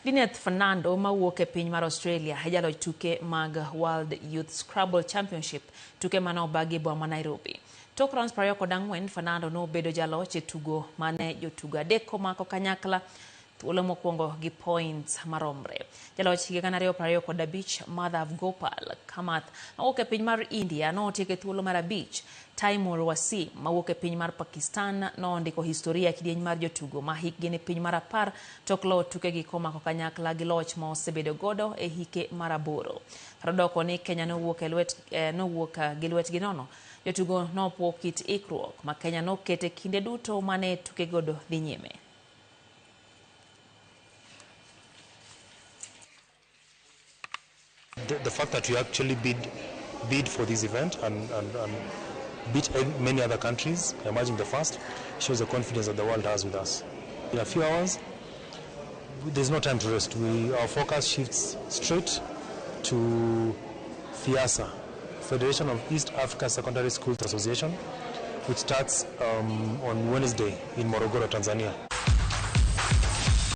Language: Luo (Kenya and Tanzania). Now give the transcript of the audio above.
Dineth Fernando mawuok e piny mar Australia e jaloch tuke mag World Youth Scrabble Championship tuke mane obagi boma Nairobi. Tok rounds 24, Fernando nobedo jaloch e tugo mane jotugo adek komako kanyakla thuolo mokwongo gi points maromre. Jaloch higa 2025 Madhav Gopal Kamath mawuok e piny mar India notieko e thuolo mar 5. Taimur Wasim mawuok e piny mar Pakistan nondiko historia kidieny mar jotugo ma hikgi ni piny mar 10 tok loyo tukegi komako kanyakla gi loch ma osebedo godo e hike mar 8. Rodoko ni Kenya nowuok gi lwetgi nono. Jotugo nopuo kit ikruok ma Kenya nokete kinde duto mane tuke godo dhi nyime. The fact that we actually bid for this event and beat many other countries, emerging the first, shows the confidence that the world has with us. In a few hours, there's no time to rest. Our focus shifts straight to FIASA, Federation of East African Secondary Schools Association, which starts on Wednesday in Morogoro, Tanzania.